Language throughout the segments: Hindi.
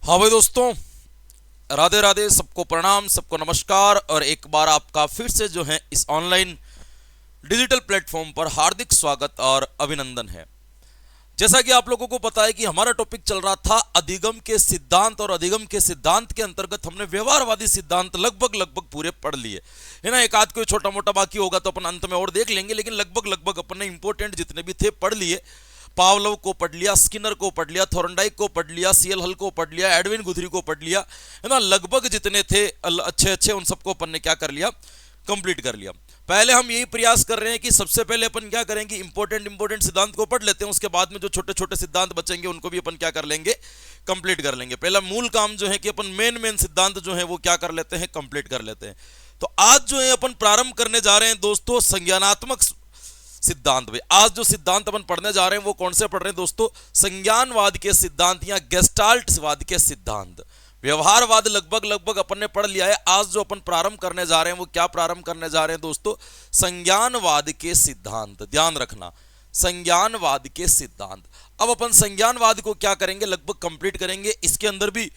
हाँ भाई दोस्तों, राधे राधे, सबको प्रणाम, सबको नमस्कार। और एक बार आपका फिर से जो है इस ऑनलाइन डिजिटल प्लेटफॉर्म पर हार्दिक स्वागत और अभिनंदन है। जैसा कि आप लोगों को पता है कि हमारा टॉपिक चल रहा था अधिगम के सिद्धांत, और अधिगम के सिद्धांत के अंतर्गत हमने व्यवहारवादी सिद्धांत लगभग लगभग पूरे पढ़ लिए है ना। एक आध कोई छोटा मोटा बाकी होगा तो अपन अंत में और देख लेंगे, लेकिन लगभग लगभग अपन ने इंपॉर्टेंट जितने भी थे पढ़ लिए। पावलोव को पढ़ लिया, स्किनर को पढ़ लिया, थॉर्नडाइक को पढ़ लिया, सीएल हल को पढ़ लिया, एडविन गुथरी को पढ़ लिया है ना। लगभग जितने थे अच्छे अच्छे उन सबको अपन ने क्या कर लिया, कंप्लीट कर लिया। पहले हम यही प्रयास कर रहे हैं कि सबसे पहले अपन क्या करेंगे, इंपॉर्टेंट सिद्धांत को पढ़ लेते हैं, उसके बाद में जो छोटे छोटे सिद्धांत बचेंगे उनको भी अपन क्या कर लेंगे, कंप्लीट कर लेंगे। पहला मूल काम जो है कि अपन मेन सिद्धांत जो है वो क्या कर लेते हैं, कंप्लीट कर लेते हैं। तो आज जो है अपन प्रारंभ करने जा रहे हैं दोस्तों संज्ञानात्मक सिद्धांत में। आज जो सिद्धांत अपन पढ़ने जा रहे हैं वो कौन से पढ़ रहे हैं दोस्तों, संज्ञानवाद के सिद्धांत या गेस्टाल्टवाद के सिद्धांत। व्यवहारवाद लगभग लगभग अपन ने पढ़ लिया है। आज जो अपन प्रारंभ करने जा रहे हैं वो क्या प्रारंभ करने जा रहे हैं दोस्तों, संज्ञानवाद के सिद्धांत। ध्यान रखना, संज्ञानवाद के सिद्धांत। अब अपन संज्ञानवाद को क्या करेंगे, लगभग कंप्लीट करेंगे। इसके अंदर भी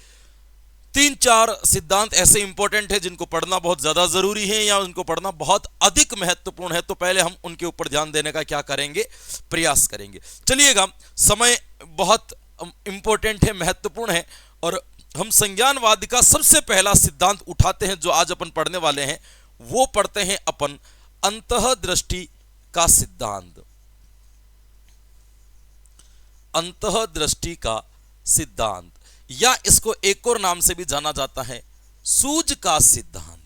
3-4 सिद्धांत ऐसे इंपॉर्टेंट है जिनको पढ़ना बहुत ज्यादा जरूरी है या उनको पढ़ना बहुत अधिक महत्वपूर्ण है। तो पहले हम उनके ऊपर ध्यान देने का क्या करेंगे, प्रयास करेंगे। चलिएगा, समय बहुत इंपॉर्टेंट है, महत्वपूर्ण है, और हम संज्ञानवाद का सबसे पहला सिद्धांत उठाते हैं जो आज अपन पढ़ने वाले हैं। वो पढ़ते हैं अपन अंतःदृष्टि का सिद्धांत। अंतःदृष्टि का सिद्धांत, या इसको एक और नाम से भी जाना जाता है सूझ का सिद्धांत।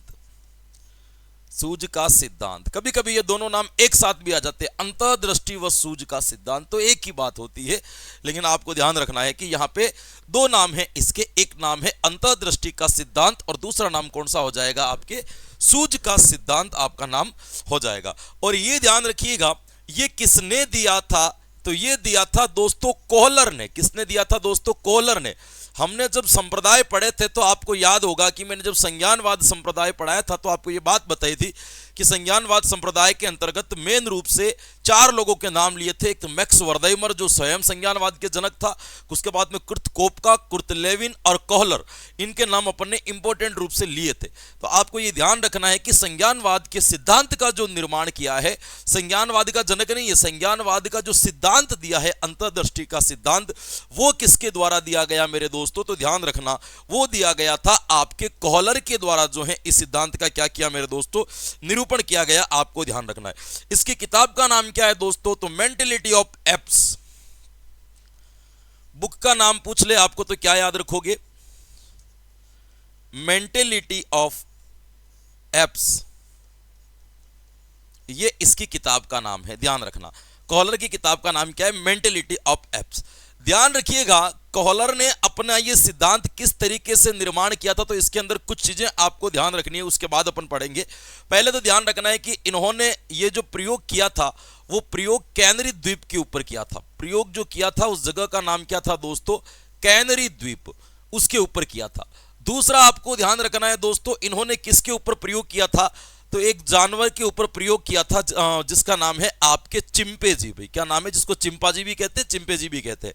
सूझ का सिद्धांत, कभी कभी ये दोनों नाम एक साथ भी आ जाते हैं, अंतःदृष्टि व सूझ का सिद्धांत, तो एक ही बात होती है। लेकिन आपको ध्यान रखना है कि यहां पे दो नाम है इसके, एक नाम है अंतःदृष्टि का सिद्धांत और दूसरा नाम कौन सा हो जाएगा, आपके सूझ का सिद्धांत आपका नाम हो जाएगा। और ये ध्यान रखिएगा, ये किसने दिया था, तो ये दिया था दोस्तों कोहलर ने। किसने दिया था दोस्तों, कोहलर ने। हमने जब संप्रदाय पढ़े थे तो आपको याद होगा कि मैंने जब संज्ञानवाद संप्रदाय पढ़ाया था तो आपको ये बात बताई थी कि संज्ञानवाद संप्रदाय के अंतर्गत मेन रूप से 4 लोगों के नाम लिए थे। एक तो मैक्स वर्दहैमर जो स्वयं संज्ञानवाद के जनक था, उसके बाद में कुर्ट कोपका, कुर्ट लेविन और कोहलर, इनके नाम अपन ने इंपॉर्टेंट रूप से लिए थे। तो आपको ये ध्यान रखना है कि संज्ञानवाद के सिद्धांत का जो निर्माण किया है, संज्ञानवाद का जनक नहीं है, संज्ञानवाद का जो सिद्धांत दिया है अंतर्दृष्टि का सिद्धांत, वो किसके द्वारा दिया गया मेरे दोस्तों, तो ध्यान रखना वो दिया गया था आपके कोहलर के द्वारा। जो है इस सिद्धांत का क्या किया मेरे दोस्तों, निरूपण किया गया। आपको ध्यान रखना है। इसकी किताब का नाम क्या है दोस्तों, तो मेंटेलिटी ऑफ एप्स। बुक का नाम पूछ ले आपको तो क्या याद रखोगे, मेंटेलिटी ऑफ एप्स, ये इसकी किताब का नाम है। ध्यान रखना, कोहलर की किताब का नाम क्या है, मेंटेलिटी ऑफ एप्स। ध्यान रखिएगा, कोहलर ने अपना ये सिद्धांत किस तरीके से निर्माण किया था, तो इसके अंदर कुछ चीजें आपको ध्यान रखनी है, उसके बाद अपन पढ़ेंगे। पहले तो ध्यान रखना है कि इन्होंने ये जो प्रयोग किया था वो प्रयोग कैनरी द्वीप के ऊपर किया था। प्रयोग जो किया था उस जगह का नाम क्या था दोस्तों, कैनरी द्वीप, उसके ऊपर किया था। दूसरा आपको ध्यान रखना है दोस्तों, इन्होंने किसके ऊपर प्रयोग किया था, तो एक जानवर के ऊपर प्रयोग किया था जिसका नाम है आपके चिंपैंजी। भाई क्या नाम है, जिसको चिंपांजी भी कहते हैं, चिंपैंजी भी कहते हैं।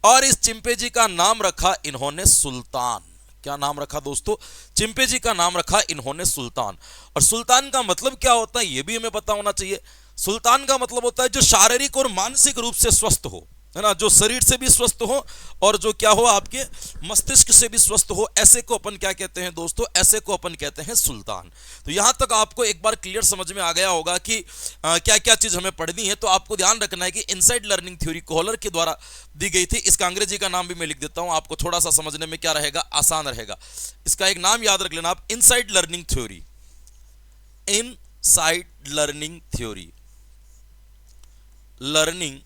और इस चिंपैंजी का नाम रखा इन्होंने सुल्तान। क्या नाम रखा दोस्तों, चिंपैंजी का नाम रखा इन्होंने सुल्तान। और सुल्तान का मतलब क्या होता है ये भी हमें पता होना चाहिए। सुल्तान का मतलब होता है जो शारीरिक और मानसिक रूप से स्वस्थ हो, है ना, जो शरीर से भी स्वस्थ हो और जो क्या हो आपके मस्तिष्क से भी स्वस्थ हो, ऐसे को अपन क्या कहते हैं दोस्तों, ऐसे को अपन कहते हैं सुल्तान। तो यहां तक आपको एक बार क्लियर समझ में आ गया होगा कि क्या क्या चीज हमें पढ़नी है। तो आपको ध्यान रखना है कि इनसाइड लर्निंग थ्योरी कोहलर के द्वारा दी गई थी। इसका अंग्रेजी का नाम भी मैं लिख देता हूं, आपको थोड़ा सा समझने में क्या रहेगा, आसान रहेगा। इसका एक नाम याद रख लेना आप, inside learning theory. Inside learning theory, learning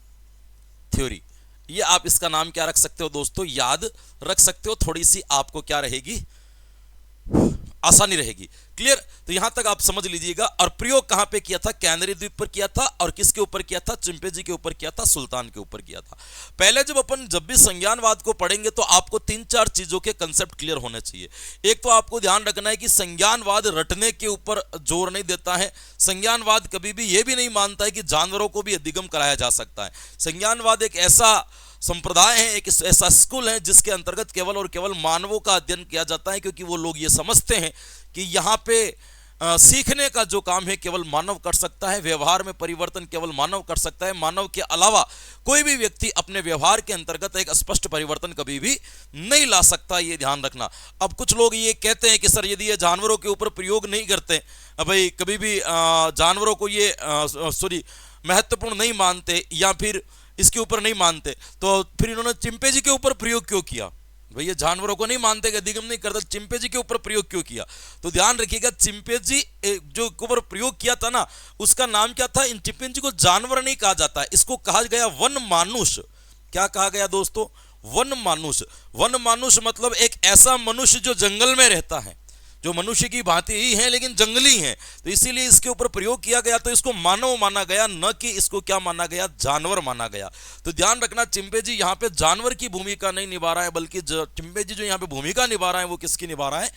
theory, ये आप इसका नाम क्या रख सकते हो दोस्तों, याद रख सकते हो। थोड़ी सी आपको क्या रहेगी, आसानी रहेगी। क्लियर, तो यहां तक आप समझ लीजिएगा। और प्रयोग कहां पे किया था, कैनरी द्वीप पर किया था, और किसके ऊपर किया था, चिंपैंजी के ऊपर किया था, सुल्तान के ऊपर किया था। पहले जब भी संज्ञानवाद को पढ़ेंगे तो आपको 3-4 चीजों के कंसेप्ट क्लियर होने चाहिए। एक तो आपको ध्यान रखना है कि संज्ञानवाद रटने के ऊपर जोर नहीं देता है। संज्ञानवाद कभी भी यह भी नहीं मानता है कि जानवरों को भी अधिगम कराया जा सकता है। संज्ञानवाद एक ऐसा संप्रदाय है, एक ऐसा स्कूल है जिसके अंतर्गत केवल और केवल मानवों का अध्ययन किया जाता है, क्योंकि वो लोग ये समझते हैं कि यहाँ पे सीखने का जो काम है केवल मानव कर सकता है, व्यवहार में परिवर्तन केवल मानव कर सकता है, मानव के अलावा कोई भी व्यक्ति अपने व्यवहार के अंतर्गत एक स्पष्ट परिवर्तन कभी भी नहीं ला सकता, ये ध्यान रखना। अब कुछ लोग ये कहते हैं कि सर यदि ये जानवरों के ऊपर प्रयोग नहीं करते, भाई कभी भी जानवरों को ये महत्वपूर्ण नहीं मानते या फिर इसके ऊपर नहीं मानते, तो फिर इन्होंने चिंपैंजी के ऊपर प्रयोग क्यों किया? भाई ये जानवरों को नहीं मानते, अधिगम नहीं करते, चिंपैंजी के ऊपर प्रयोग क्यों किया? तो ध्यान रखिएगा, चिंपैंजी जो ऊपर प्रयोग किया था ना, उसका नाम क्या था? इन चिंपैंजी को जानवर नहीं कहा जाता, इसको कहा गया वन मानुष। क्या कहा गया दोस्तों? वन मानुष। वन मानुष मतलब एक ऐसा मनुष्य जो जंगल में रहता है, जो मनुष्य की भांति ही है लेकिन जंगली है, तो इसीलिए इसके ऊपर प्रयोग किया गया, तो इसको मानव माना गया, न कि इसको क्या माना गया? जानवर माना गया। तो ध्यान रखना, चिंपैंजी यहाँ पे जानवर की भूमिका नहीं निभा रहा है, बल्कि चिंपैंजी जो यहाँ पे भूमिका निभा रहा है वो किसकी निभा रहा है?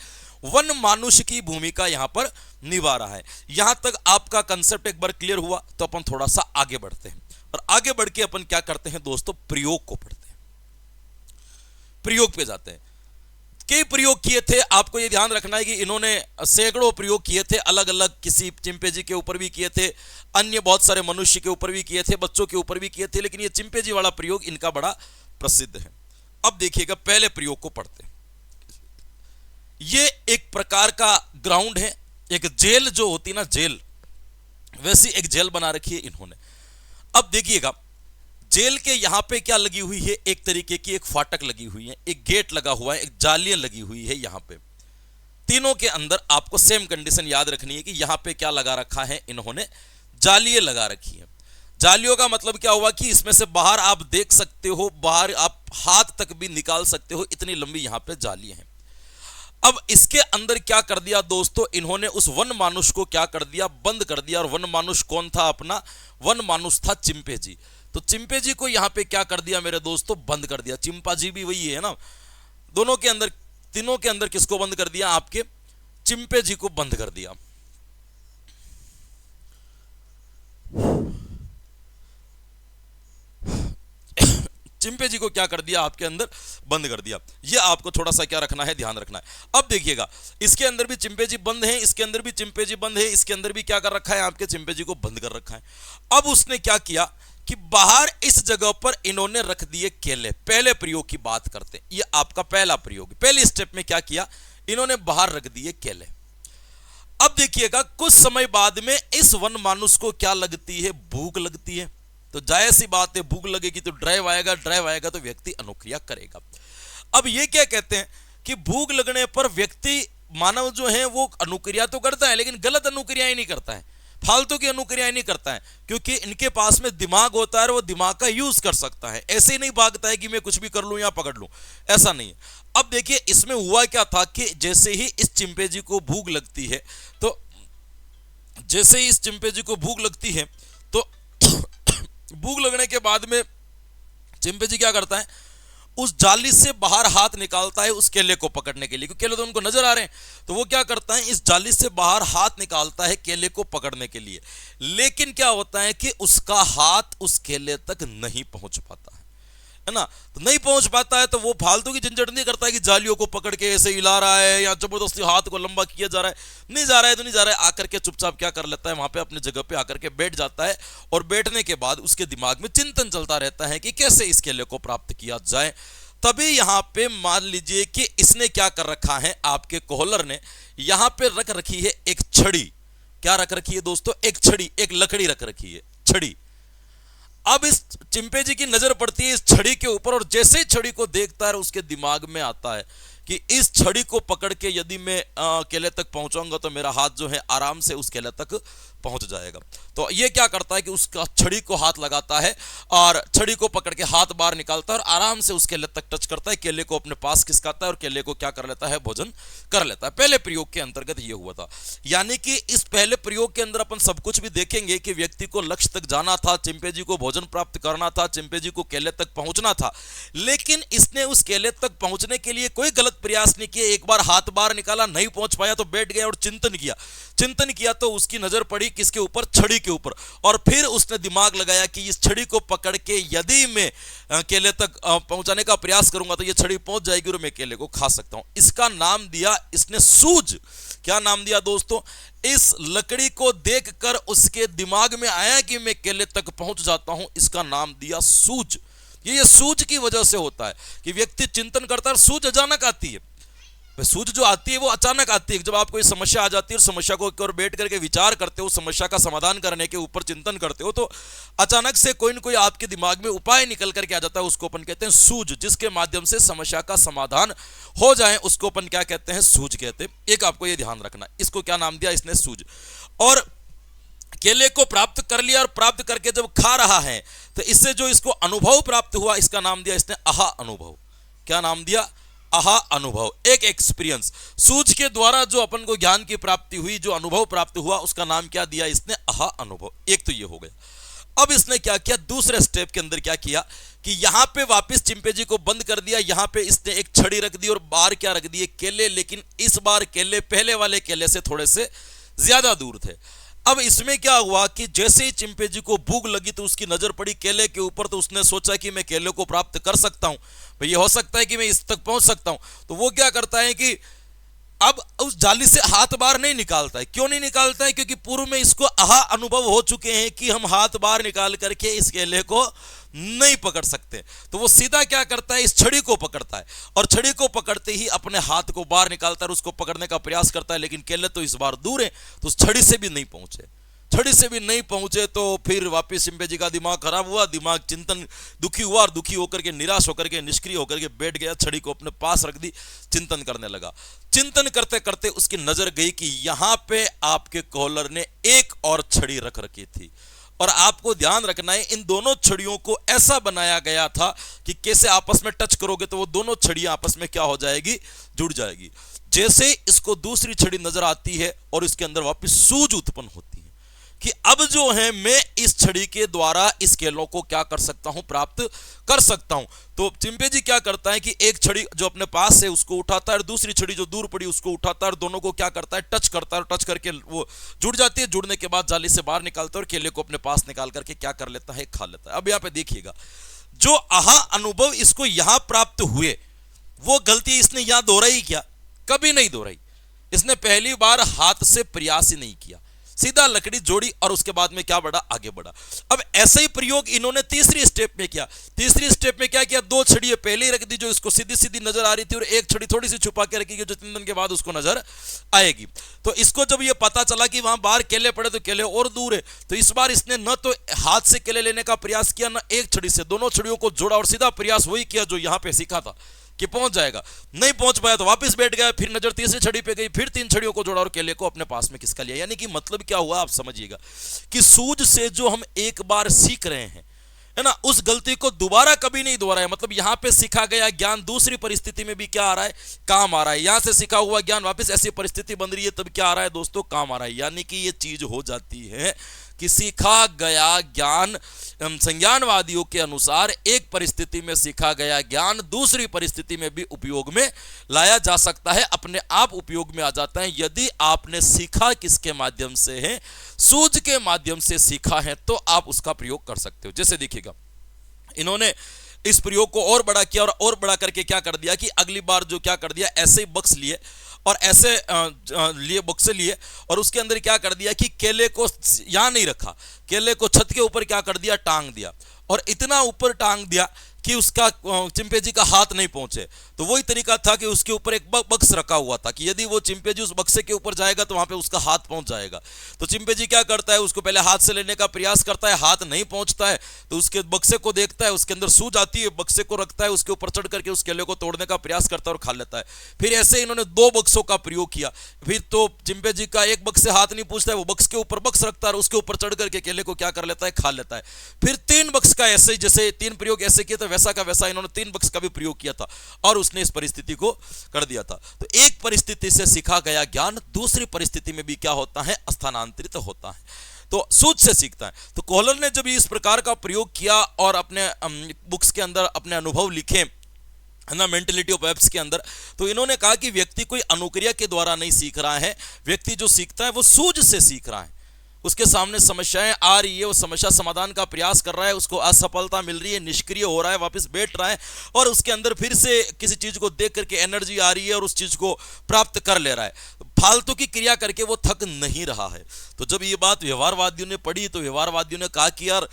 वन मानुष की भूमिका यहाँ पर निभा रहा है। यहां तक आपका कंसेप्ट एक बार क्लियर हुआ, तो अपन थोड़ा सा आगे बढ़ते हैं, और आगे बढ़ के अपन क्या करते हैं दोस्तों? प्रयोग को पढ़ते हैं, प्रयोग पे जाते हैं। कई प्रयोग किए थे, आपको ये ध्यान रखना है कि इन्होंने सैकड़ों प्रयोग किए थे, अलग अलग, किसी चिंपैंजी के ऊपर भी किए थे, अन्य बहुत सारे मनुष्य के ऊपर भी किए थे, बच्चों के ऊपर भी किए थे, लेकिन ये चिंपैंजी वाला प्रयोग इनका बड़ा प्रसिद्ध है। अब देखिएगा, पहले प्रयोग को पढ़ते हैं। ये एक प्रकार का ग्राउंड है, एक जेल जो होती ना, जेल, वैसी एक जेल बना रखी है इन्होंने। अब देखिएगा, जेल के यहां पे क्या लगी हुई है? एक तरीके की एक फाटक लगी हुई है, एक गेट लगा हुआ है, एक जालियां लगी हुई है यहां पे। तीनों के अंदर आपको सेम कंडीशन याद रखनी है कि यहां पे क्या लगा रखा है? इन्होंने जालियां लगा रखी है। जालियों का मतलब क्या हुआ कि इसमें से बाहर आप देख सकते हो, बाहर आप हाथ तक भी निकाल सकते हो, इतनी लंबी यहां पे जालियां हैं। अब इसके अंदर क्या कर दिया दोस्तों? इन्होंने उस वन मानुष को क्या कर दिया? बंद कर दिया। और वन मानुष कौन था? अपना वन मानुष था चिंपैंजी। तो चिंपैंजी को यहां पे क्या कर दिया मेरे दोस्तों? बंद कर दिया। चिंपैंजी भी वही है ना, दोनों के अंदर, तीनों के अंदर किसको बंद कर दिया? आपके चिंपैंजी को बंद कर दिया। चिंपैंजी को क्या कर दिया? आपके अंदर बंद कर दिया। ये आपको थोड़ा सा क्या रखना है? ध्यान रखना है। अब देखिएगा, इसके अंदर भी चिंपैंजी बंद है, इसके अंदर भी चिंपैंजी बंद है, इसके अंदर भी क्या कर रखा है? आपके चिंपैंजी को बंद कर रखा है। अब उसने क्या किया कि बाहर इस जगह पर इन्होंने रख दिए केले। पहले प्रयोग की बात करते हैं, ये आपका पहला प्रयोग। पहले स्टेप में क्या किया? इन्होंने बाहर रख दिए केले। अब देखिएगा, कुछ समय बाद में इस वन मानुष को क्या लगती है? भूख लगती है। तो जाहिर सी बात है, भूख लगेगी तो ड्राइव आएगा, ड्राइव आएगा तो व्यक्ति अनुक्रिया करेगा। अब ये क्या कहते हैं कि भूख लगने पर व्यक्ति, मानव जो है वो अनुक्रिया तो करता है, लेकिन गलत अनुक्रिया ही नहीं करता है, फालतू की अनुक्रिया नहीं करता है, क्योंकि इनके पास में दिमाग होता है और वो दिमाग का यूज कर सकता है। ऐसे ही नहीं भागता है कि मैं कुछ भी कर लूं या पकड़ लूं, ऐसा नहीं है। अब देखिए, इसमें हुआ क्या था कि जैसे ही इस चिंपैंजी को भूख लगती है, तो जैसे ही इस चिंपैंजी को भूख लगती है, तो भूख लगने के बाद में चिंपैंजी क्या करता है? उस जाली से बाहर हाथ निकालता है उस केले को पकड़ने के लिए, क्योंकि केले तो उनको नजर आ रहे हैं। तो वो क्या करता है? इस जाली से बाहर हाथ निकालता है केले को पकड़ने के लिए, लेकिन क्या होता है कि उसका हाथ उस केले तक नहीं पहुंच पाता है ना। तो नहीं पहुंच पाता है तो वो फालतू की झंझट नहीं करता है कि जालियों को पकड़ के ऐसे हिला रहा है या जबरदस्ती हाथ को लंबा किया जा रहा है। नहीं जा रहा है तो नहीं जा रहा है, आकर के चुपचाप क्या कर लेता है? वहां पे अपनी जगह पे आकर के बैठ जाता है, और बैठने के बाद उसके दिमाग में चिंतन चलता रहता है कि कैसे इस केले को प्राप्त किया जाए। तभी यहां पे मान लीजिए कि इसने क्या कर रखा है? आपके कोहलर ने यहां पे रख रखी है एक छड़ी। क्या रख रखी है दोस्तों? एक छड़ी, एक लकड़ी रख रखी है, छड़ी। अब इस चिंपैंजी की नजर पड़ती है इस छड़ी के ऊपर, और जैसे ही छड़ी को देखता है उसके दिमाग में आता है कि इस छड़ी को पकड़ के यदि मैं केले तक पहुंचाऊंगा तो मेरा हाथ जो है आराम से उस केले तक पहुंच जाएगा। तो ये क्या करता है कि उसका छड़ी को हाथ लगाता है और छड़ी को पकड़ के हाथ बाहर निकालता है और आराम से उस केले तक टच करता है, केले को अपने पास खिसकाता है और केले को क्या कर लेता है? भोजन कर लेता है। पहले प्रयोग के अंतर्गत ये हुआ था। यानी कि इस पहले प्रयोग के अंदर अपन सब कुछ भी देखेंगे कि व्यक्ति को लक्ष्य तक जाना था, चिंपैंजी को भोजन प्राप्त करना था, चिंपैंजी को केले तक पहुंचना था, लेकिन इसने उस केले तक पहुंचने के लिए कोई गलत प्रयास नहीं किया। एक बार हाथ बाहर निकाला, नहीं पहुंच पाया तो बैठ गया और चिंतन किया। चिंतन किया तो उसकी नजर पड़ी किसके ऊपर, छड़ी के ऊपर, और फिर उसने दिमाग लगाया कि इस छड़ी को पकड़ के यदि मैं केले तक पहुंचाने का प्रयास करूंगा तो ये छड़ी पहुंच जाएगी और मैं केले को खा सकता हूं। इसका नाम दिया इसने सूझ। क्या नाम दिया दोस्तों? इस लकड़ी को देखकर उसके दिमाग में आया कि मैं केले तक पहुंच जाता हूं, इसका नाम दिया सूझ। ये सूझ की वजह से होता है कि व्यक्ति चिंतन करता है, सूझ अचानक आती है। सूझ जो आती है वो अचानक आती है। जब आपको कोई समस्या आ जाती है और समस्या को और बैठ करके विचार करते हो, समस्या का समाधान करने के ऊपर चिंतन करते हो, तो अचानक से कोई न कोई आपके दिमाग में उपाय निकल करके आ जाता है, उसको अपन कहते हैं सूझ। जिसके माध्यम से समस्या का समाधान हो जाए उसको अपन क्या कहते हैं, सूझ कहते हैं। एक आपको ये ध्यान रखना, इसको क्या नाम दिया इसने, सूझ। और केले को प्राप्त कर लिया और प्राप्त करके जब खा रहा है तो इससे जो इसको अनुभव प्राप्त हुआ इसका नाम दिया इसने आहा अनुभव। क्या नाम दिया? आहा अनुभव, एक एक्सपीरियंस। सूझ के द्वारा जो अपन को ज्ञान की प्राप्ति हुई, जो अनुभव प्राप्त हुआ, उसका नाम क्या दिया इसने, आहा अनुभव। एक तो ये हो गया। अब इसने क्या किया, दूसरे स्टेप के अंदर क्या किया कि यहां पे वापस चिंपैंजी को बंद कर दिया। यहां पे इसने एक छड़ी रख दी और बाहर क्या रख दिए, केले। लेकिन इस बार केले पहले वाले केले से थोड़े से ज्यादा दूर थे। अब इसमें क्या हुआ कि जैसे ही चिंपैंजी को भूख लगी तो उसकी नजर पड़ी केले के ऊपर, तो उसने सोचा कि मैं केले को प्राप्त कर सकता हूं, भाई ये हो सकता है कि मैं इस तक पहुंच सकता हूं। तो वो क्या करता है कि अब उस जाली से हाथ बाहर नहीं निकालता है। क्यों नहीं निकालता है? क्योंकि पूर्व में इसको आहा अनुभव हो चुके हैं कि हम हाथ बाहर निकाल करके इस केले को नहीं पकड़ सकते। तो वो सीधा क्या करता है, इस छड़ी को पकड़ता है और छड़ी को पकड़ते ही अपने हाथ को बाहर निकालता है और उसको पकड़ने का प्रयास करता है। लेकिन केले तो इस बार दूर है, तो उस छड़ी से भी नहीं पहुंचे। छड़ी से भी नहीं पहुंचे तो फिर वापस चिंपैंजी का दिमाग खराब हुआ, दिमाग चिंतन दुखी हुआ और दुखी होकर के, निराश होकर के, निष्क्रिय होकर के बैठ गया, छड़ी को अपने पास रख दी, चिंतन करने लगा। चिंतन करते करते उसकी नजर गई कि यहां पे आपके कॉलर ने एक और छड़ी रख रखी थी। और आपको ध्यान रखना है, इन दोनों छड़ियों को ऐसा बनाया गया था कि कैसे आपस में टच करोगे तो वो दोनों छड़ियां आपस में क्या हो जाएगी, जुड़ जाएगी। जैसे इसको दूसरी छड़ी नजर आती है और इसके अंदर वापस सूझ उत्पन्न होती है कि अब जो है मैं इस छड़ी के द्वारा इस केलों को क्या कर सकता हूं, प्राप्त कर सकता हूं। तो चिंपैंजी क्या करता है कि एक छड़ी जो अपने पास है उसको उठाता है और दूसरी छड़ी जो दूर पड़ी उसको उठाता है और दोनों को क्या करता है, टच करता है। और टच करके वो जुड़ जाती है। जुड़ने के बाद जाली से बाहर निकालता है और केले को अपने पास निकाल करके क्या कर लेता है, खा लेता है। अब यहां पे देखिएगा, जो आहा अनुभव इसको यहां प्राप्त हुए वो गलती इसने यहां दोहराई क्या? कभी नहीं दोहराई। इसने पहली बार हाथ से प्रयास ही नहीं किया, सीधा लकड़ी जोड़ी और उसके बाद में क्या बढ़ा, आगे बढ़ा। अब ऐसा ही प्रयोग इन्होंने तीसरी स्टेप में किया। तीसरी स्टेप में क्या किया, दो छड़ियां पहले ही रख दी जो इसको सीधी सीधी नजर आ रही थी और एक छड़ी थोड़ी सी छुपा के रखी जो चिंतन के बाद उसको नजर आएगी। तो इसको जब ये पता चला कि वहां बाहर केले पड़े तो केले और दूर है, तो इस बार इसने न तो हाथ से केले लेने का प्रयास किया न एक छड़ी से, दोनों छड़ियों को जोड़ा और सीधा प्रयास वही किया जो यहां पे सीखा था कि पहुंच जाएगा। नहीं पहुंच पाया तो वापस बैठ गया, फिर नजर तीसरी छड़ी पे गई, फिर तीन छड़ियों को जोड़ा और केले को अपने पास में किसका लिया। यानी कि मतलब क्या हुआ आप समझिएगा कि सूझ से जो हम एक बार सीख रहे हैं, है ना, उस गलती को दोबारा कभी नहीं दोहराया। मतलब यहां पे सीखा गया ज्ञान दूसरी परिस्थिति में भी क्या आ रहा है, काम आ रहा है। यहां से सीखा हुआ ज्ञान वापस ऐसी परिस्थिति बन रही है तब क्या आ रहा है दोस्तों, काम आ रहा है। यानी कि ये चीज हो जाती है कि सीखा गया ज्ञान संज्ञानवादियों के अनुसार एक परिस्थिति में सीखा गया ज्ञान दूसरी परिस्थिति में भी उपयोग में लाया जा सकता है, अपने आप उपयोग में आ जाता है यदि आपने सीखा किसके माध्यम से है, सूझ के माध्यम से सीखा है, तो आप उसका प्रयोग कर सकते हो। जैसे देखिएगा, इन्होंने इस प्रयोग को और बड़ा किया और बड़ा करके क्या कर दिया कि अगली बार जो क्या कर दिया, ऐसे ही बक्स लिए और ऐसे लिए बक्से लिए और उसके अंदर क्या कर दिया कि केले को यहां नहीं रखा, केले को छत के ऊपर क्या कर दिया, टांग दिया। और इतना ऊपर टांग दिया कि उसका चिंपैंजी का हाथ नहीं पहुंचे। तो वही तरीका था कि उसके ऊपर एक बक्स रखा हुआ था कि यदि वो चिंपैंजी उस बक्से के ऊपर जाएगा तो वहां पे उसका हाथ पहुंच जाएगा। तो चिंपैंजी क्या करता है, उसको पहले हाथ से लेने का प्रयास करता है, हाथ नहीं पहुंचता है तो उसके बक्से को देखता है, उसके अंदर सूझ आती है, बक्से को रखता है, उसके ऊपर चढ़ करके उस केले को तोड़ने का प्रयास करता है और खा लेता है। फिर ऐसे इन्होंने दो बक्सों का प्रयोग किया। फिर तो चिंपैंजी का एक बक्स से हाथ नहीं पूछता है, वो बक्स के ऊपर बक्स रखता है और उसके ऊपर चढ़ करके केले को क्या कर लेता है, खा लेता है। फिर तीन बक्स का ऐसे, जैसे तीन प्रयोग ऐसे किए तो वैसा का वैसा इन्होंने तीन बक्स का भी प्रयोग किया था और उसने इस परिस्थिति को कर दिया था। तो एक परिस्थिति से सीखा गया ज्ञान दूसरी परिस्थिति में भी क्या होता है, स्थानांतरित होता है, तो सूझ से सीखता है। तो कॉलर ने जब इस प्रकार का प्रयोग किया और अपने बुक्स के अंदर अपने अनुभव लिखे है ना, मेंटलिटी ऑफ एप्स के अंदर, तो इन्होंने कहा कि व्यक्ति व्यक्ति कोई अनुक्रिया के द्वारा नहीं सीख रहा है, व्यक्ति जो सीखता है वो सूझ से सीख रहा है। उसके सामने समस्याएं आ रही है, वो समस्या समाधान का प्रयास कर रहा है, उसको असफलता मिल रही है, निष्क्रिय हो रहा है, वापस बैठ रहा है और उसके अंदर फिर से किसी चीज को देख करके एनर्जी आ रही है और उस चीज को प्राप्त कर ले रहा है। फालतू की क्रिया करके वो थक नहीं रहा है। तो जब ये बात व्यवहारवादियों ने पढ़ी तो व्यवहारवादियों ने कहा कि यार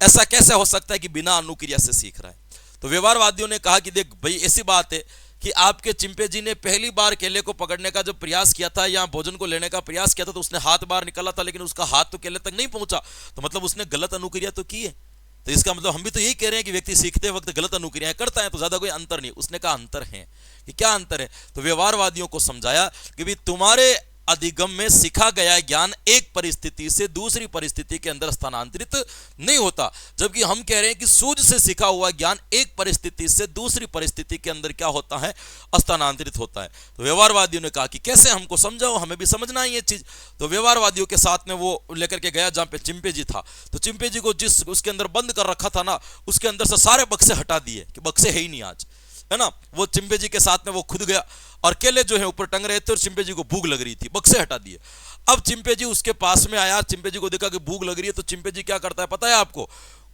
ऐसा कैसे हो सकता है कि बिना अनुक्रिया से सीख रहा है। तो व्यवहारवादियों ने कहा कि देख भाई, ऐसी बात है कि आपके चिंपैंजी ने पहली बार केले को पकड़ने का जब प्रयास किया था या भोजन को लेने का प्रयास किया था तो उसने हाथ बाहर निकाला था, लेकिन उसका हाथ तो केले तक नहीं पहुंचा, तो मतलब उसने गलत अनुक्रिया तो की है। तो इसका मतलब हम भी तो यही कह रहे हैं कि व्यक्ति सीखते वक्त गलत अनुक्रियाएं करता है, तो ज्यादा कोई अंतर नहीं। उसने कहा अंतर है कि क्या अंतर है, तो व्यवहारवादियों को समझाया कि भाई तुम्हारे अधिगम में सीखा गया ज्ञान एक परिस्थिति से दूसरी परिस्थिति के अंदर स्थानांतरित नहीं होता, जबकि हम कह रहे हैं कि सूझ से सीखा हुआ ज्ञान एक परिस्थिति से दूसरी परिस्थिति के अंदर क्या होता है, स्थानांतरित होता है। तो व्यवहारवादियों ने कहा कि कैसे, हमको समझाओ, हमें भी समझना है ये चीज। तो व्यवहारवादियों के साथ में वो लेकर के गया जहां पे चिंपैंजी था। तो चिंपैंजी को जिस उसके अंदर बंद कर रखा था ना, उसके अंदर से सारे बक्से हटा दिए कि बक्से है ही नहीं आज, है ना। वो चिंपैंजी के साथ में वो खुद गया और केले जो है ऊपर टंग रहे थे और चिंपैंजी को भूख लग रही थी, बक्से हटा दिए। अब चिंपैंजी उसके पास में आया, चिंपैंजी को देखा कि भूख लग रही है, तो चिंपैंजी क्या करता है पता है आपको,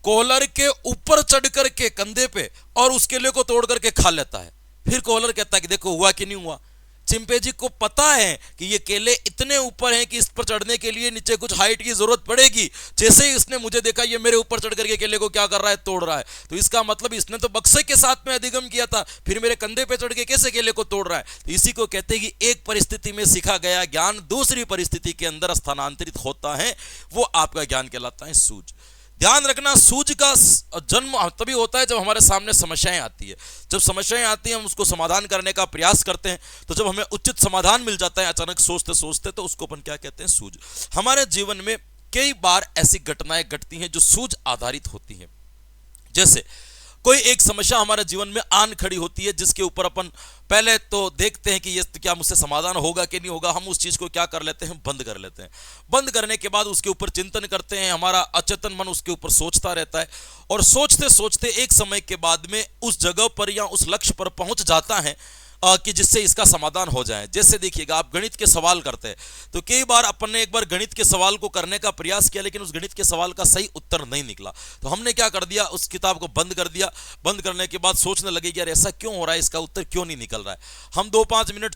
कॉलर के ऊपर चढ़ करके कंधे पे और उस केले को तोड़ करके खा लेता है। फिर कॉलर कहता है कि देखो हुआ कि नहीं हुआ। चिंपैंजी को पता है कि ये केले इतने ऊपर हैं कि इस पर चढ़ने के लिए नीचे कुछ हाइट की जरूरत पड़ेगी। जैसे ही इसने मुझे देखा ये मेरे ऊपर चढ़ करके केले को क्या कर रहा है, तोड़ रहा है, तो इसका मतलब इसने तो बक्से के साथ में अधिगम किया था, फिर मेरे कंधे पे चढ़ के कैसे केले को तोड़ रहा है। तो इसी को कहते हैं कि एक परिस्थिति में सीखा गया ज्ञान दूसरी परिस्थिति के अंदर स्थानांतरित होता है, वो आपका ज्ञान कहलाता है सूझ। ध्यान रखना, सूझ का जन्म तभी होता है जब हमारे सामने समस्याएं आती है। जब समस्याएं आती हैं हम उसको समाधान करने का प्रयास करते हैं, तो जब हमें उचित समाधान मिल जाता है अचानक सोचते सोचते, तो उसको अपन क्या कहते हैं, सूझ। हमारे जीवन में कई बार ऐसी घटनाएं घटती हैं जो सूझ आधारित होती हैं। जैसे कोई एक समस्या हमारे जीवन में आन खड़ी होती है, जिसके ऊपर अपन पहले तो देखते हैं कि ये क्या मुझसे समाधान होगा कि नहीं होगा। हम उस चीज को क्या कर लेते हैं, बंद कर लेते हैं। बंद करने के बाद उसके ऊपर चिंतन करते हैं, हमारा अचेतन मन उसके ऊपर सोचता रहता है और सोचते सोचते एक समय के बाद में उस जगह पर या उस लक्ष्य पर पहुंच जाता है कि जिससे इसका समाधान हो जाए। जैसे देखिएगा, आप गणित के सवाल करते हैं तो कई बार अपन ने एक बार गणित के सवाल को करने का प्रयास किया, लेकिन उस गणित के सवाल का सही उत्तर नहीं निकला। तो हमने क्या कर दिया, उस किताब को बंद कर दिया। बंद करने के बाद सोचने लगे कि यार ऐसा क्यों हो रहा है, इसका उत्तर क्यों नहीं निकल रहा है। हम 2-5 मिनट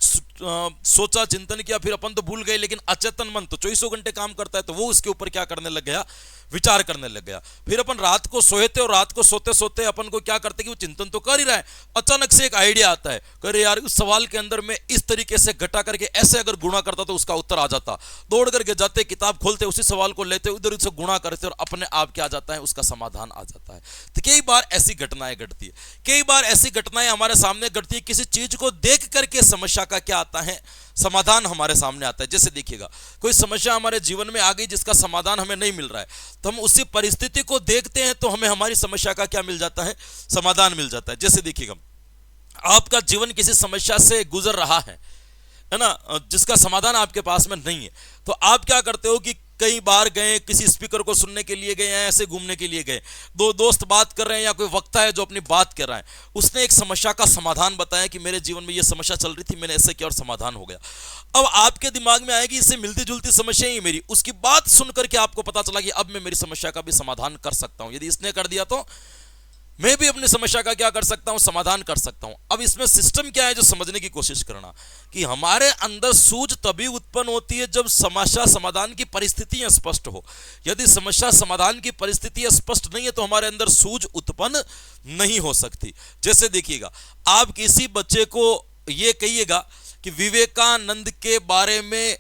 सोचा, चिंतन किया, फिर अपन तो भूल गए, लेकिन अचेतन मन तो 24 घंटे काम करता है, तो वो उसके ऊपर क्या करने लग गया, विचार करने लग गया। फिर अपन रात को सोए थे और रात को सोते सोते अपन को क्या करते कि वो चिंतन तो कर ही रहा है, अचानक से एक आइडिया आता है, अरे यार उस सवाल के अंदर में इस तरीके से घटा करके ऐसे अगर गुणा करता तो उसका उत्तर आ जाता। दौड़ करके जाते, किताब खोलते, उसी सवाल को लेते, उधर से गुणा करते और अपने आप क्या आ जाता है, उसका समाधान आ जाता है। तो कई बार ऐसी घटनाएं घटती है, कई बार ऐसी घटनाएं हमारे सामने घटती है, किसी चीज को देख करके समस्या का क्या आता है, समाधान हमारे सामने आता है। जैसे देखिएगा, कोई समस्या हमारे जीवन में आ गई जिसका समाधान हमें नहीं मिल रहा है, तो हम उसी परिस्थिति को देखते हैं तो हमें हमारी समस्या का क्या मिल जाता है, समाधान मिल जाता है। जैसे देखिएगा, आपका जीवन किसी समस्या से गुजर रहा है ना, जिसका समाधान आपके पास में नहीं है, तो आप क्या करते हो कि कई बार गए, किसी स्पीकर को सुनने के लिए गए हैं, ऐसे घूमने के लिए गए, दो दोस्त बात कर रहे हैं या कोई वक्ता है जो अपनी बात कर रहा है, उसने एक समस्या का समाधान बताया कि मेरे जीवन में ये समस्या चल रही थी, मैंने ऐसे किया और समाधान हो गया। अब आपके दिमाग में आएगी इससे मिलती जुलती समस्या ही मेरी, उसकी बात सुनकर के आपको पता चला कि अब मैं मेरी समस्या का भी समाधान कर सकता हूं। यदि इसने कर दिया तो मैं भी अपनी समस्या का क्या कर सकता हूं, समाधान कर सकता हूं। अब इसमें सिस्टम क्या है जो समझने की कोशिश करना, कि हमारे अंदर सूझ तभी उत्पन्न होती है जब समस्या समाधान की परिस्थितियां स्पष्ट हो। यदि समस्या समाधान की परिस्थितियां स्पष्ट नहीं है तो हमारे अंदर सूझ उत्पन्न नहीं हो सकती। जैसे देखिएगा, आप किसी बच्चे को यह कहिएगा कि विवेकानंद के बारे में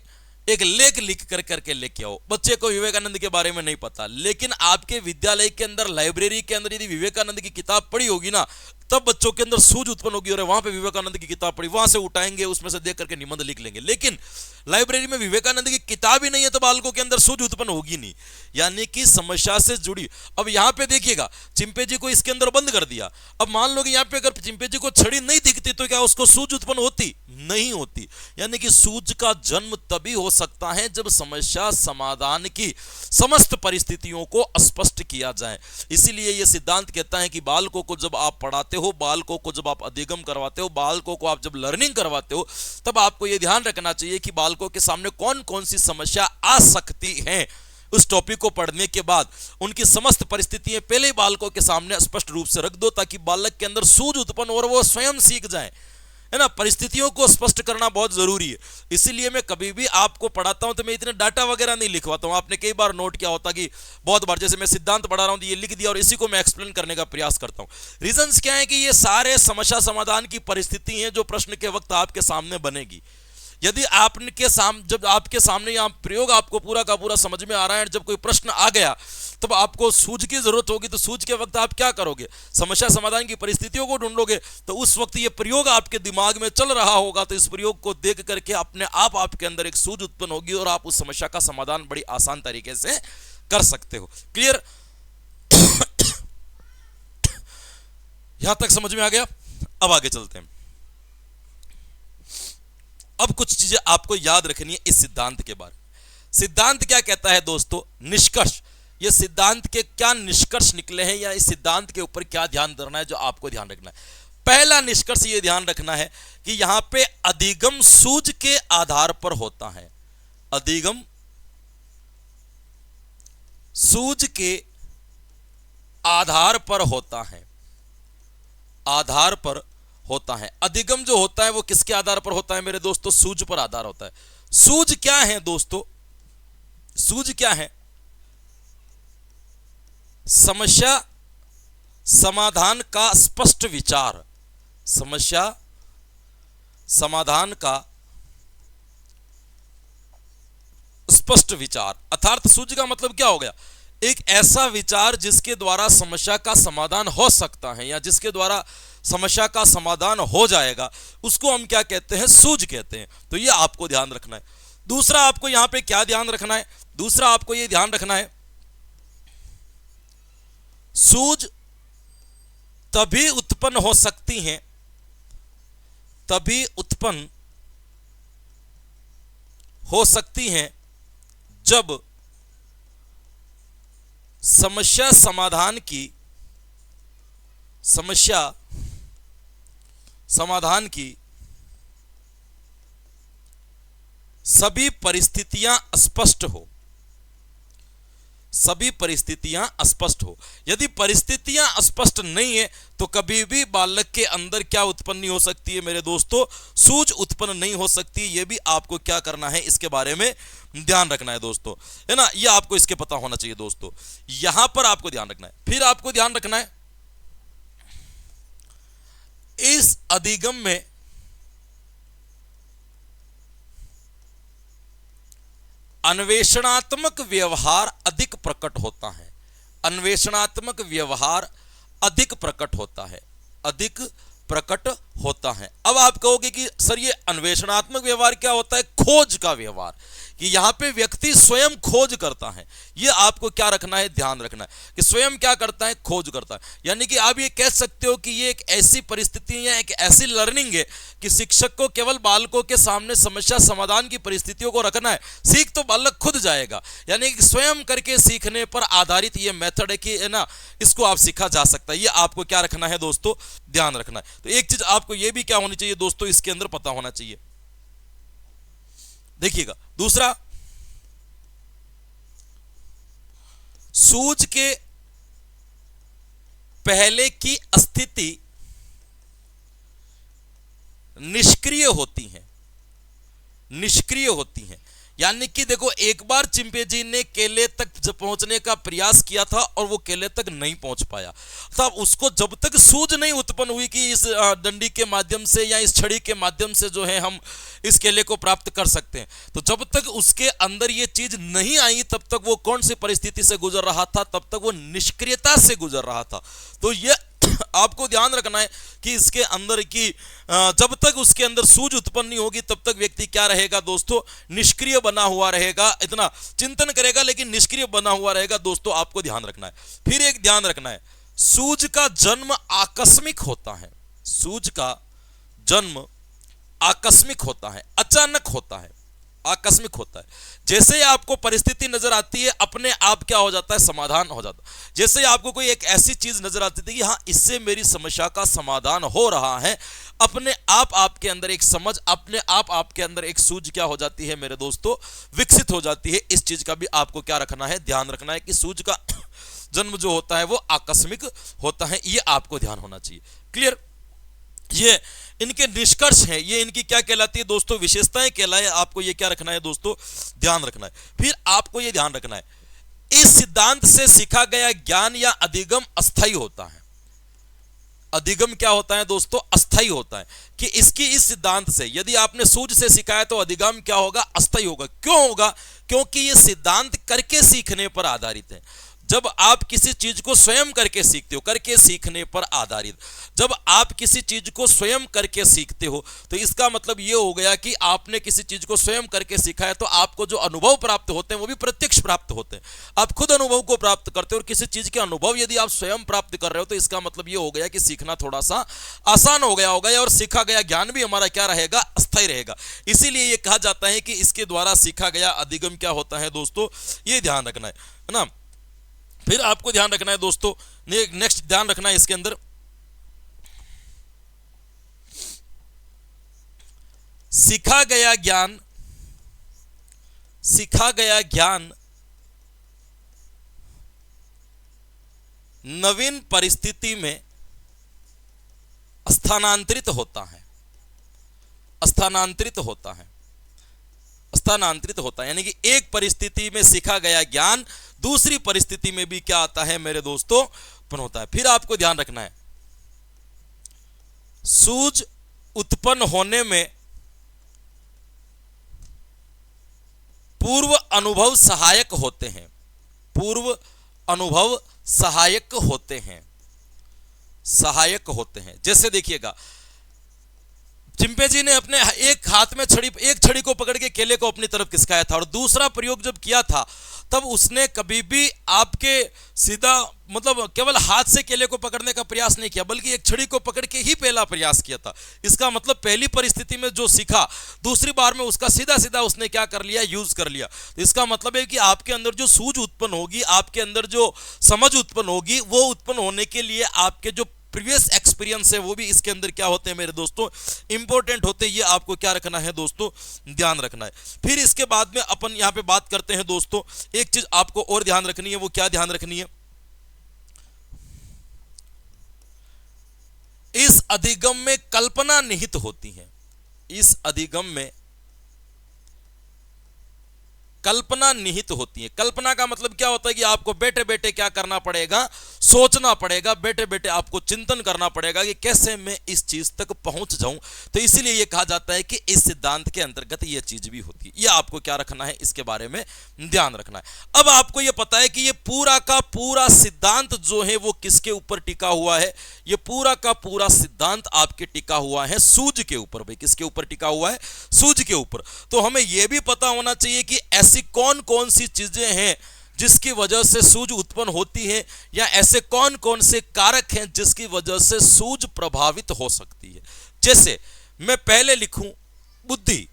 एक लेख लिख कर करके लेके आओ, बच्चे को विवेकानंद के बारे में नहीं पता, लेकिन आपके विद्यालय के अंदर, लाइब्रेरी के अंदर यदि विवेकानंद की किताब पढ़ी होगी ना, तब बच्चों के अंदर सूझ उत्पन्न होगी, और वहां पे विवेकानंद की किताब पढ़ी, वहां से उठाएंगे, उसमें से देख करके निबंध लिख लेंगे। लेकिन लाइब्रेरी में विवेकानंद की किताब ही नहीं है तो बालकों के अंदर सूझ उत्पन्न होगी नहीं, यानी कि समस्या से जुड़ी। अब यहां पे देखिएगा, चिंपैंजी को इसके अंदर बंद कर दिया। अब मान लो कि यहां पे अगर चिंपैंजी को छड़ी नहीं दिखती तो क्या उसको सूझ उत्पन्न होती? नहीं होती। यानी कि सूझ का जन्म तभी हो सकता है जब समस्या समाधान की समस्त परिस्थितियों को स्पष्ट किया जाए। इसीलिए यह सिद्धांत कहता है कि बालकों को जब आप पढ़ाते हो, बालकों को जब आप अधिगम करवाते हो, बालकों को आप जब लर्निंग करवाते हो, तब आपको यह ध्यान रखना चाहिए कि बालकों के सामने कौन कौन सी समस्या आ सकती है। उस टॉपिक को पढ़ने के बाद उनकी समस्त परिस्थितियां पहले ही बालकों के सामने स्पष्ट रूप से रख दो, ताकि बालक के अंदर सूझ उत्पन्न और वो स्वयं सीख जाए, है ना। परिस्थितियों को स्पष्ट करना बहुत जरूरी है। इसीलिए मैं कभी भी आपको पढ़ाता हूं तो मैं इतने डाटा वगैरह नहीं लिखवाता हूं। आपने कई बार नोट किया होता कि बहुत बार जैसे मैं सिद्धांत पढ़ा रहा हूं तो ये लिख दिया और इसी को मैं एक्सप्लेन करने का प्रयास करता हूं। रीजंस क्या है कि ये सारे समस्या समाधान की परिस्थिति हैं जो प्रश्न के वक्त आपके सामने बनेगी। यदि आपके सामने, जब आपके सामने यहाँ प्रयोग आपको पूरा का पूरा समझ में आ रहा है, जब कोई प्रश्न आ गया तब आपको सूझ की जरूरत होगी, तो सूझ के वक्त आप क्या करोगे? समस्या समाधान की परिस्थितियों को ढूंढोगे। तो उस वक्त ये प्रयोग आपके दिमाग में चल रहा होगा, तो इस प्रयोग को देख करके अपने आप आपके अंदर एक सूझ उत्पन्न होगी और आप उस समस्या का समाधान बड़ी आसान तरीके से कर सकते हो। क्लियर? यहां तक समझ में आ गया? अब आगे चलते हैं। अब कुछ चीजें आपको याद रखनी है इस सिद्धांत के बारे में। सिद्धांत क्या कहता है दोस्तों? निष्कर्ष। ये सिद्धांत के क्या निष्कर्ष निकले हैं या इस सिद्धांत के ऊपर क्या ध्यान देना है, जो आपको ध्यान रखना है। पहला निष्कर्ष ये ध्यान रखना है कि यहां पे अधिगम सूझ के आधार पर होता है। अधिगम सूझ के आधार पर होता है, आधार पर होता है। अधिगम जो होता है वो किसके आधार पर होता है मेरे दोस्तों? सूझ पर आधार होता है। सूझ क्या है दोस्तों? सूझ क्या है? समस्या समाधान का स्पष्ट विचार, समस्या समाधान का स्पष्ट विचार। अर्थात सूझ का मतलब क्या हो गया? एक ऐसा विचार जिसके द्वारा समस्या का समाधान हो सकता है या जिसके द्वारा समस्या का समाधान हो जाएगा, उसको हम क्या कहते हैं? सूझ कहते हैं। तो ये आपको ध्यान रखना है। दूसरा आपको यहां पे क्या ध्यान रखना है? दूसरा आपको ये ध्यान रखना है, सूझ तभी उत्पन्न हो सकती है, तभी उत्पन्न हो सकती है जब समस्या समाधान की, समस्या समाधान की सभी परिस्थितियां स्पष्ट हो, सभी परिस्थितियां स्पष्ट हो। यदि परिस्थितियां स्पष्ट नहीं है तो कभी भी बालक के अंदर क्या उत्पन्न नहीं हो सकती है मेरे दोस्तों? सूझ उत्पन्न नहीं हो सकती। यह भी आपको क्या करना है, इसके बारे में ध्यान रखना है दोस्तों, है ना। यह आपको इसके पता होना चाहिए दोस्तों। यहां पर आपको ध्यान रखना है। फिर आपको ध्यान रखना है इस अधिगम में अन्वेषणात्मक व्यवहार अधिक प्रकट होता है। अन्वेषणात्मक व्यवहार अधिक प्रकट होता है, अधिक प्रकट होता है। अब आप कहोगे कि सर ये अन्वेषणात्मक व्यवहार क्या होता है? खोज का व्यवहार, कि यहां पे व्यक्ति स्वयं खोज करता है। ये आपको क्या रखना है? ध्यान रखना है कि स्वयं क्या करता है? खोज करता है। यानी कि आप ये कह सकते हो कि ये एक ऐसी परिस्थिति या एक ऐसी लर्निंग है कि शिक्षक को केवल बालकों के सामने समस्या समाधान की परिस्थितियों को रखना है, सीख तो बालक खुद जाएगा। यानी कि स्वयं करके सीखने पर आधारित ये मेथड है कि, है ना, इसको आप सीखा जा सकता है। ये आपको क्या रखना है दोस्तों? ध्यान रखना है। तो एक चीज आपको ये भी क्या होनी चाहिए दोस्तों, इसके अंदर पता होना चाहिए। देखिएगा, दूसरा, सूझ के पहले की स्थिति निष्क्रिय होती है, निष्क्रिय होती है। यानी कि देखो, एक बार चिंपैंजी ने केले तक पहुंचने का प्रयास किया था और वो केले तक नहीं पहुंच पाया, तब उसको जब तक सूझ नहीं उत्पन्न हुई कि इस डंडी के माध्यम से या इस छड़ी के माध्यम से जो है हम इस केले को प्राप्त कर सकते हैं, तो जब तक उसके अंदर ये चीज नहीं आई तब तक वो कौन सी परिस्थिति से गुजर रहा था? तब तक वो निष्क्रियता से गुजर रहा था। तो ये आपको ध्यान रखना है कि इसके अंदर की जब तक उसके अंदर सूझ उत्पन्न नहीं होगी तब तक व्यक्ति क्या रहेगा दोस्तों? निष्क्रिय बना हुआ रहेगा। इतना चिंतन करेगा लेकिन निष्क्रिय बना हुआ रहेगा दोस्तों, आपको ध्यान रखना है। फिर एक ध्यान रखना है, सूझ का जन्म आकस्मिक होता है। सूझ का जन्म आकस्मिक होता है, अचानक होता है, आकस्मिक होता है। जैसे ही आपको परिस्थिति नजर आती है, अपने आप क्या हो जाता है, समाधान हो जाता है। जैसे ही आपको कोई एक ऐसी चीज नजर आती थी कि हाँ इससे मेरी समस्या का समाधान हो रहा है, अपने आप आपके अंदर एक समझ, अपने आप आपके अंदर एक सूझ क्या हो जाती है मेरे दोस्तों, विकसित हो जाती है। इस चीज का भी आपको क्या रखना है, ध्यान रखना है कि सूझ का जन्म जो होता है वो आकस्मिक होता है, ये आपको ध्यान होना चाहिए। क्लियर? ये इनके निष्कर्ष हैं, ये इनकी क्या कहलाती है दोस्तों, विशेषताएं कहलाए। आपको ये क्या रखना है दोस्तों, ध्यान रखना है। फिर आपको ये ध्यान रखना है, इस सिद्धांत से सीखा गया ज्ञान या अधिगम अस्थायी होता है। अधिगम क्या होता है दोस्तों, अस्थायी होता है। कि इसकी इस सिद्धांत से, यदि आपने सूझ से सीखा है तो अधिगम क्या होगा, अस्थायी होगा। क्यों होगा? क्योंकि ये सिद्धांत करके सीखने पर आधारित है। जब आप किसी चीज को स्वयं करके सीखते हो, करके सीखने पर आधारित, जब आप किसी चीज को स्वयं करके सीखते हो तो इसका मतलब यह हो गया कि आपने किसी चीज को स्वयं करके सीखा है, तो आपको जो अनुभव प्राप्त होते हैं वो भी प्रत्यक्ष प्राप्त होते हैं। आप खुद अनुभव को प्राप्त करते हो, और किसी चीज के अनुभव यदि आप स्वयं प्राप्त कर रहे हो तो इसका मतलब यह हो गया कि सीखना थोड़ा सा आसान हो गया होगा, और सीखा गया ज्ञान भी हमारा क्या रहेगा, अस्थायी रहेगा। इसीलिए यह कहा जाता है कि इसके द्वारा सीखा गया अधिगम क्या होता है दोस्तों, ये ध्यान रखना है ना। फिर आपको ध्यान रखना है दोस्तों, नेक्स्ट ध्यान रखना है इसके अंदर, सीखा गया ज्ञान नवीन परिस्थिति में स्थानांतरित होता है, स्थानांतरित होता है, स्थानांतरित होता है। यानी कि एक परिस्थिति में सीखा गया ज्ञान दूसरी परिस्थिति में भी क्या आता है मेरे दोस्तों, उत्पन्न होता है। फिर आपको ध्यान रखना है, सूझ उत्पन्न होने में पूर्व अनुभव सहायक होते हैं, पूर्व अनुभव सहायक होते हैं, सहायक होते हैं। जैसे देखिएगा, चिंपैंजी ने अपने एक हाथ में एक छड़ी को पकड़ के केले को अपनी तरफ खिसकाया था, और दूसरा प्रयोग जब किया था तब उसने कभी भी आपके सीधा मतलब केवल हाथ से केले को पकड़ने का प्रयास नहीं किया, बल्कि एक छड़ी को पकड़ के ही पहला प्रयास किया था। इसका मतलब पहली परिस्थिति में जो सीखा, दूसरी बार में उसका सीधा सीधा उसने क्या कर लिया, यूज कर लिया। तो इसका मतलब है कि आपके अंदर जो सूझ उत्पन्न होगी, आपके अंदर जो समझ उत्पन्न होगी, वो उत्पन्न होने के लिए आपके जो प्रीवियस एक्सपीरियंस है वो भी इसके अंदर क्या होते हैं मेरे दोस्तों, इंपॉर्टेंट होते हैं। ये आपको क्या रखना है दोस्तों, ध्यान रखना है। फिर इसके बाद में अपन यहां पे बात करते हैं दोस्तों, एक चीज आपको और ध्यान रखनी है, वो क्या ध्यान रखनी है, इस अधिगम में कल्पना निहित होती है। इस अधिगम में कल्पना निहित होती है। कल्पना का मतलब क्या होता है कि आपको बैठे बैठे क्या करना पड़ेगा, सोचना पड़ेगा, बैठे बैठे आपको चिंतन करना पड़ेगा कि कैसे मैं इस चीज तक पहुंच जाऊं। तो इसीलिए यह कहा जाता है कि इस सिद्धांत के अंतर्गत यह चीज भी होती है। यह आपको क्या रखना है, इसके बारे में ध्यान रखना है। अब आपको यह पता है कि यह पूरा का पूरा सिद्धांत जो है वो किसके ऊपर टिका हुआ है, यह पूरा का पूरा सिद्धांत आपके टिका हुआ है सूझ के ऊपर। भाई किसके ऊपर टिका हुआ है, सूझ के ऊपर। तो हमें यह भी पता होना चाहिए कि ऐसी कौन कौन सी चीजें हैं जिसकी वजह से सूझ उत्पन्न होती है, या ऐसे कौन कौन से कारक हैं जिसकी वजह से सूझ प्रभावित हो सकती है। जैसे मैं पहले लिखूं बुद्धि,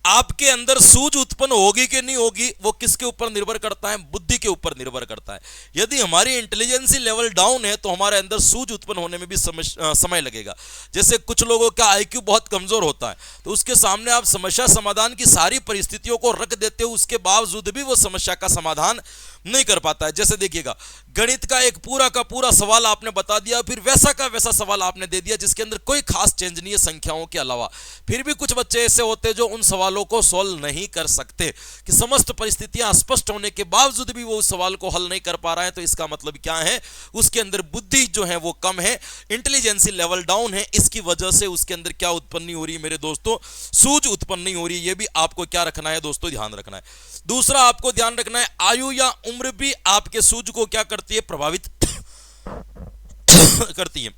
आपके अंदर सूझ उत्पन्न होगी कि नहीं होगी वो किसके ऊपर निर्भर करता है, बुद्धि के ऊपर निर्भर करता है। यदि हमारी इंटेलिजेंसी लेवल डाउन है तो हमारे अंदर सूझ उत्पन्न होने में भी समय लगेगा। जैसे कुछ लोगों का आईक्यू बहुत कमजोर होता है, तो उसके सामने आप समस्या समाधान की सारी परिस्थितियों को रख देते हो, उसके बावजूद भी वो समस्या का समाधान नहीं कर पाता है। जैसे देखिएगा, गणित का एक पूरा का पूरा सवाल आपने बता दिया, फिर वैसा का वैसा सवाल आपने दे दिया जिसके अंदर कोई खास चेंज नहीं है संख्याओं के अलावा। फिर भी कुछ बच्चे ऐसे होते हैं जो उन सवालों को सॉल्व नहीं कर सकते, कि समस्त परिस्थितियां स्पष्ट होने के बावजूद भी वो उस सवाल को हल नहीं कर पा रहा है। तो इसका मतलब क्या है, उसके अंदर बुद्धि जो है वो कम है, इंटेलिजेंसी लेवल डाउन है। इसकी वजह से उसके अंदर क्या उत्पन्न नहीं हो रही मेरे दोस्तों, सूझ उत्पन्न नहीं हो रही। ये भी आपको क्या रखना है दोस्तों, ध्यान रखना है। दूसरा आपको ध्यान रखना है, आयु या उम्र भी आपके सूझ को क्या करती है, प्रभावित करती है।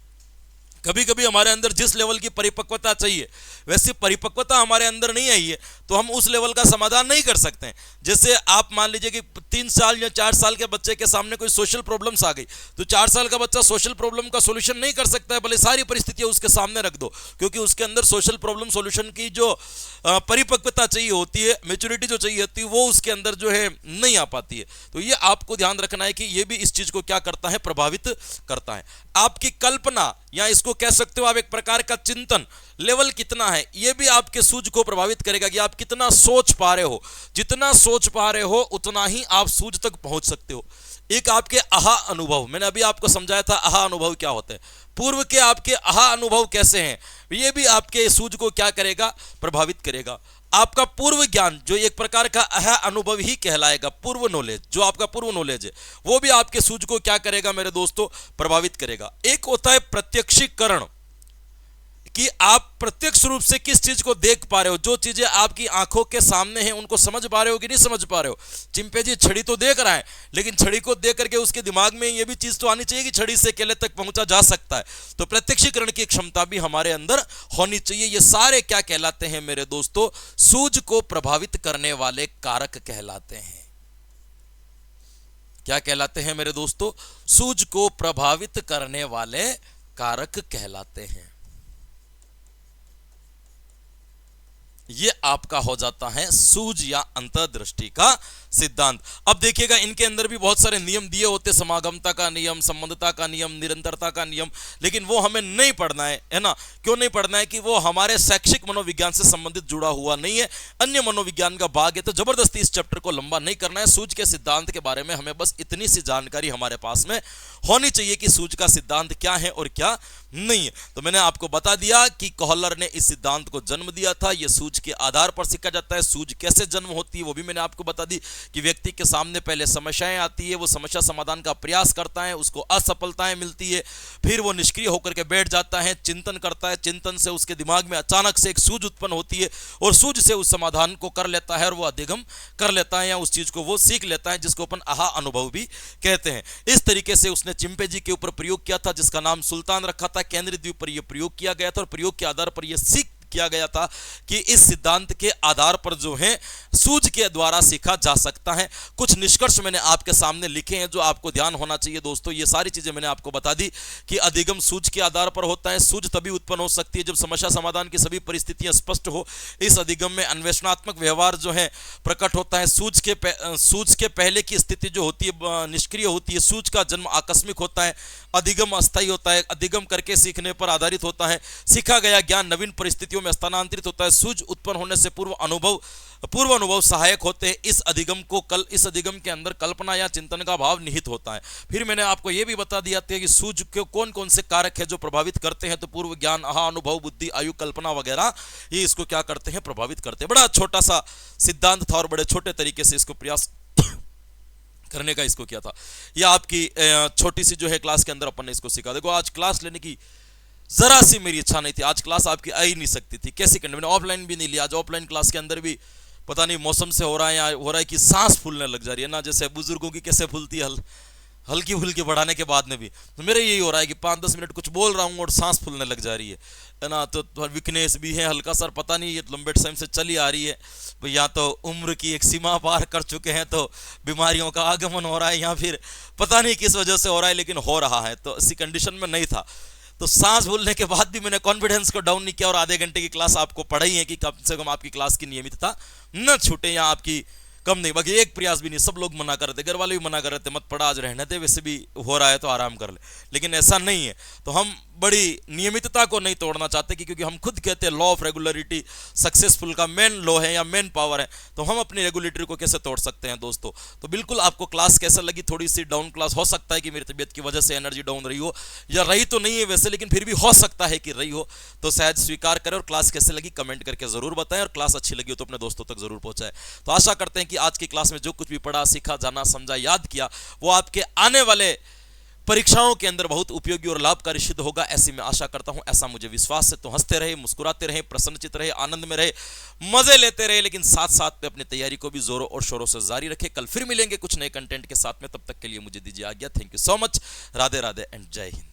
कभी कभी हमारे अंदर जिस लेवल की परिपक्वता चाहिए वैसी परिपक्वता हमारे अंदर नहीं आई है, तो हम उस लेवल का समाधान नहीं कर सकते हैं। जैसे आप मान लीजिए कि 3 साल या 4 साल के बच्चे के सामने कोई सोशल प्रॉब्लम्स आ गई तो 4 साल का बच्चा सोशल प्रॉब्लम का सॉल्यूशन नहीं कर सकता है, भले सारी परिस्थितियां उसके सामने रख दो, क्योंकि उसके अंदर सोशल प्रॉब्लम सॉल्यूशन की जो परिपक्वता चाहिए होती है, मैच्योरिटी जो चाहिए होती है, वो उसके अंदर जो है नहीं आ पाती है। तो ये आपको ध्यान रखना है कि ये भी इस चीज को क्या करता है, प्रभावित करता है। आपकी कल्पना या इसको कह सकते हो आप एक प्रकार का चिंतन लेवल कितना है, ये भी आपके सूझ को प्रभावित करेगा कि आप कितना सोच पा रहे हो। जितना सोच पा रहे हो उतना ही आप सूझ तक पहुंच सकते हो। एक आपके आहा अनुभव, मैंने अभी आपको समझाया था आहा अनुभव क्या होते हैं, पूर्व के आपके आहा अनुभव कैसे हैं, ये भी आपके सूझ को क्या करेगा, प्रभावित करेगा। आपका पूर्व ज्ञान जो एक प्रकार का आहा अनुभव ही कहलाएगा, पूर्व नॉलेज, जो आपका पूर्व नॉलेज है वो भी आपके सूझ को क्या करेगा मेरे दोस्तों, प्रभावित करेगा। एक होता है प्रत्यक्षीकरण, कि आप प्रत्यक्ष रूप से किस चीज को देख पा रहे हो, जो चीजें आपकी आंखों के सामने हैं उनको समझ पा रहे हो कि नहीं समझ पा रहे हो। चिंपैंजी छड़ी तो देख रहा है, लेकिन छड़ी को देख करके उसके दिमाग में ये भी चीज तो आनी चाहिए कि छड़ी से केले तक पहुंचा जा सकता है। तो प्रत्यक्षीकरण की क्षमता भी हमारे अंदर होनी चाहिए। ये सारे क्या कहलाते हैं मेरे दोस्तों, सूझ को प्रभावित करने वाले कारक कहलाते हैं। क्या कहलाते हैं मेरे दोस्तों, सूझ को प्रभावित करने वाले कारक कहलाते हैं। ये आपका हो जाता है सूझ या अंतर्दृष्टि का सिद्धांत। अब देखिएगा इनके अंदर भी बहुत सारे नियम दिए होते, समागमता का नियम, संबंधता का नियम, निरंतरता का नियम, लेकिन वो हमें नहीं पढ़ना है ना। क्यों नहीं पढ़ना है कि वो हमारे शैक्षिक मनोविज्ञान से संबंधित जुड़ा हुआ नहीं है, अन्य मनोविज्ञान का भाग है। तो जबरदस्ती इस चैप्टर को लंबा नहीं करना है। सूझ के सिद्धांत के बारे में हमें बस इतनी सी जानकारी हमारे पास में होनी चाहिए कि सूझ का सिद्धांत क्या है और क्या नहीं है। तो मैंने आपको बता दिया कि कोहलर ने इस सिद्धांत को जन्म दिया था। यह सूझ के आधार पर सीखा जाता है। सूझ कैसे जन्म होती है वो भी मैंने आपको बता दी कि व्यक्ति के सामने पहले समस्याएं आती है, वो समस्या समाधान का प्रयास करता है, उसको असफलताएं मिलती है, फिर वो निष्क्रिय होकर के बैठ जाता है, चिंतन करता है, चिंतन से उसके दिमाग में अचानक से एक सूझ उत्पन्न होती है और सूझ से उस समाधान को कर लेता है और वो अधिगम कर लेता है या उस चीज को वो सीख लेता है, जिसको अपन आहा अनुभव भी कहते हैं। इस तरीके से उसने चिंपैंजी के ऊपर प्रयोग किया था, जिसका नाम सुल्तान रखा था। केंद्रीय द्वीप पर यह प्रयोग किया गया था और प्रयोग के आधार पर यह सीख किया गया था कि इस सिद्धांत के आधार पर जो है सूझ के द्वारा सीखा जा सकता है। कुछ निष्कर्ष मैंने आपके सामने लिखे हैं जो आपको ध्यान होना चाहिए दोस्तों। ये सारी चीजें मैंने आपको बता दी कि अधिगम सूझ के आधार पर होता है। सूझ तभी उत्पन्न हो सकती है जब समस्या समाधान की सभी परिस्थितियां स्पष्ट हो। इस अधिगम में अन्वेषणात्मक व्यवहार जो है प्रकट होता है। सूझ के पहले की स्थिति जो होती है निष्क्रिय होती है। सूझ का जन्म आकस्मिक होता है। अधिगम अस्थायी होता है। अधिगम करके सीखने पर आधारित होता है। सीखा गया ज्ञान नवीन परिस्थितियों में स्थानांतरित होता है। सूझ उत्पन्न होने से पूर्व अनुभव सहायक होते हैं। इस अधिगम के अंदर कल्पना या चिंतन का भाव निहित होता है। फिर मैंने आपको यह भी बता दिया था कि सूझ के कौन कौन से कारक है जो प्रभावित करते हैं। तो पूर्व ज्ञान, आहा अनुभव, बुद्धि, आयु, कल्पना वगैरह ये इसको क्या करते हैं, प्रभावित करते हैं। बड़ा छोटा सा सिद्धांत था और बड़े छोटे तरीके से इसको प्रयास करने का इसको किया था। यह आपकी छोटी सी जो है क्लास के अंदर अपन ने इसको सीखा। देखो आज क्लास लेने की जरा सी मेरी इच्छा नहीं थी। आज क्लास आपकी आ ही नहीं सकती थी। कैसी कंडीशन, मैंने ऑफलाइन भी नहीं लिया। आज ऑफलाइन क्लास के अंदर भी पता नहीं मौसम से हो रहा है या हो रहा है कि सांस फूलने लग जा रही है ना, जैसे बुजुर्गों की कैसे फूलती है हल्की फुल्की बढ़ाने के बाद में भी। तो मेरे यही हो रहा है कि 5-10 मिनट कुछ बोल रहा हूँ और सांस फूलने लग जा रही है ना। तो वीकनेस भी है हल्का सा, पता नहीं ये लंबे टाइम से चली आ रही है। या तो उम्र की एक सीमा पार कर चुके हैं तो बीमारियों का आगमन हो रहा है, या फिर पता नहीं किस वजह से हो रहा है, लेकिन हो रहा है। तो इसी कंडीशन में नहीं था। तो सांस भूलने के बाद भी मैंने कॉन्फिडेंस को डाउन नहीं किया और आधे घंटे की क्लास आपको पढ़ाई है कि कम से कम आपकी क्लास की नियमितता न छूटे या आपकी कम नहीं। बाकी एक प्रयास भी नहीं। सब लोग मना कर रहे थे, घर वाले भी मना कर रहे थे, मत पढ़ा आज रहने दे, वैसे भी हो रहा है तो आराम कर ले। लेकिन ऐसा नहीं है। तो हम बड़ी नियमितता को नहीं तोड़ना चाहते क्योंकि हम खुद कहते हैं लॉ ऑफ रेगुलरिटी सक्सेसफुल का मेन लॉ है या मेन पावर है। तो हम अपनी रेगुलेटरी को कैसे तोड़ सकते हैं दोस्तों। तो बिल्कुल आपको क्लास कैसा लगी, थोड़ी सी डाउन क्लास हो सकता है कि मेरी तबीयत की वजह से एनर्जी डाउन रही हो, या रही तो नहीं है वैसे, लेकिन फिर भी हो सकता है कि रही हो। तो शायद स्वीकार करें और क्लास कैसे लगी कमेंट करके जरूर बताएं, और क्लास अच्छी लगी हो तो अपने दोस्तों तक जरूर पहुंचाएं। तो आशा करते हैं कि आज की क्लास में जो कुछ भी पढ़ा, सीखा, जाना, समझा, याद किया वो आपके आने वाले परीक्षाओं के अंदर बहुत उपयोगी और लाभकारी सिद्ध होगा, ऐसी मैं आशा करता हूं। ऐसा मुझे विश्वास है। तो हंसते रहे, मुस्कुराते रहे, प्रसन्नचित रहे, आनंद में रहे, मजे लेते रहे, लेकिन साथ साथ में अपनी तैयारी को भी जोरों और शोरों से जारी रखें। कल फिर मिलेंगे कुछ नए कंटेंट के साथ में। तब तक के लिए मुझे दीजिए आज्ञा। Thank you so much. Radhe Radhe and जय हिंद।